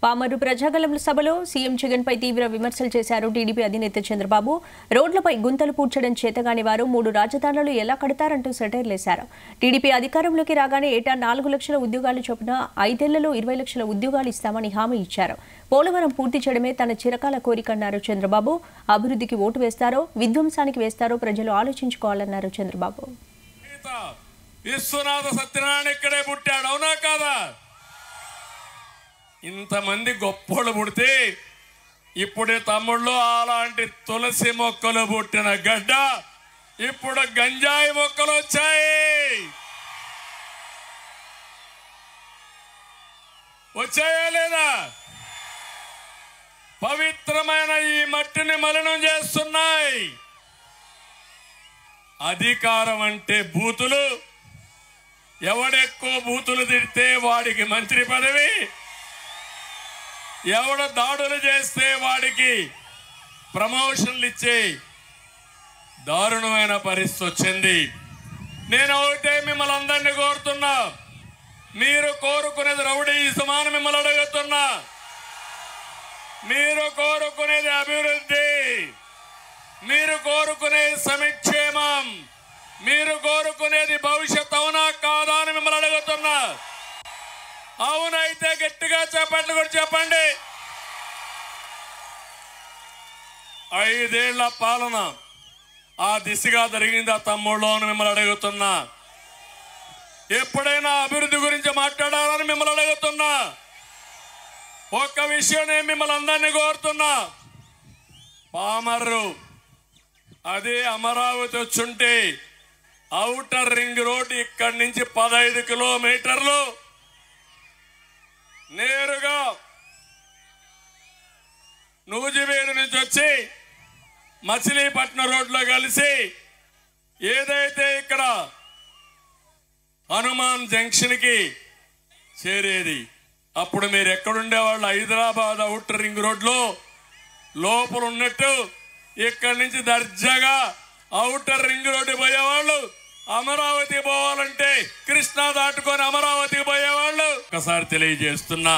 పామరు ప్రజాగళం సభలో సీఎం జగన్ పై తీవ్ర విమర్శలు చేశారు టీడీపీ అధినేత చంద్రబాబు. రోడ్లపై గుంతలు పూడ్చడం చేతగాని వారు 3 రాజధానులు ఎలా కడతారంటూ సెటైర్లేశారు. టీడీపీ అధికారంలోకి రాగానే ఏటా 4 లక్షల ఉద్యోగాలు చొప్పున 5 ఏళ్లలో 20 లక్షల ఉద్యోగాలు ఇస్తామని హామీ ఇచ్చారు. పోలవరం పూర్తి చేయడమే తన చిరకాల కోరికన్నారు చంద్రబాబు. అభివృద్ధికి ఓటు వేస్తారో విధ్వంసానికి వేస్తారో ప్రజలు ఆలోచించుకోవాలన్నారు చంద్రబాబు. విశ్వనాథ సత్యనారాయణ ఇక్కడే పుట్టాడు, అవునా కాదా? ఇంతమంది గొప్పోళ్ళు పుడితే ఇప్పుడు తమ్ముళ్ళు అలాంటి తులసి మొక్కలు పుట్టిన గడ్డ ఇప్పుడు గంజాయి మొక్కలు వచ్చాయా లేదా? పవిత్రమైన ఈ మట్టిని మలినం చేస్తున్నాయి. అధికారం అంటే బూతులు, ఎవడెక్కువ బూతులు తిడితే వాడికి మంత్రి పదవి, ఎవడ దాడులు చేస్తే వాడికి ప్రమోషన్లు ఇచ్చే దారుణమైన పరిస్థితి వచ్చింది. నేను ఒకటే మిమ్మల్ని అందరినీ కోరుతున్నా, మీరు కోరుకునేది రౌడీయిజమని మిమ్మల్ని అడుగుతున్నా. మీరు కోరుకునేది అభివృద్ధి, మీరు కోరుకునేది సంక్షేమం, మీరు కోరుకునేది భవిష్యత్ అవునా కాదా అని మిమ్మల్ని అడుగుతున్నా. అవునైతే గట్టిగా చెప్పండి, కూడా చెప్పండి. 5 ఏళ్ల పాలన ఆ దిశగా జరిగింది ఆ తమ్ముళ్ళు అని మిమ్మల్ని అడుగుతున్నా. ఎప్పుడైనా అభివృద్ధి గురించి మాట్లాడాలని మిమ్మల్ని అడుగుతున్నా. ఒక్క విషయం నేను మిమ్మల్ని అందరినీ కోరుతున్నా. పామర్రు అదే అమరావతి వచ్చుంటే ఔటర్ రింగ్ రోడ్ ఇక్కడి నుంచి 15 కిలోమీటర్లు నేరుగా నూజివీడు నుంచి వచ్చి మచిలీపట్నం రోడ్లో కలిసి ఏదైతే ఇక్కడ హనుమాన్ జంక్షన్ కి చేరేది. అప్పుడు మీరు ఎక్కడుండేవాళ్ళు? హైదరాబాద్ ఔటర్ రింగ్ రోడ్లో లోపల ఉన్నట్టు ఇక్కడి నుంచి దర్జాగా ఔటర్ రింగ్ రోడ్డు పోయేవాళ్ళు. అమరావతి పోవాలంటే కృష్ణా దాటుకొని అమరావతికి పోయేవాళ్ళు. ఒకసారి తెలియజేస్తున్నా.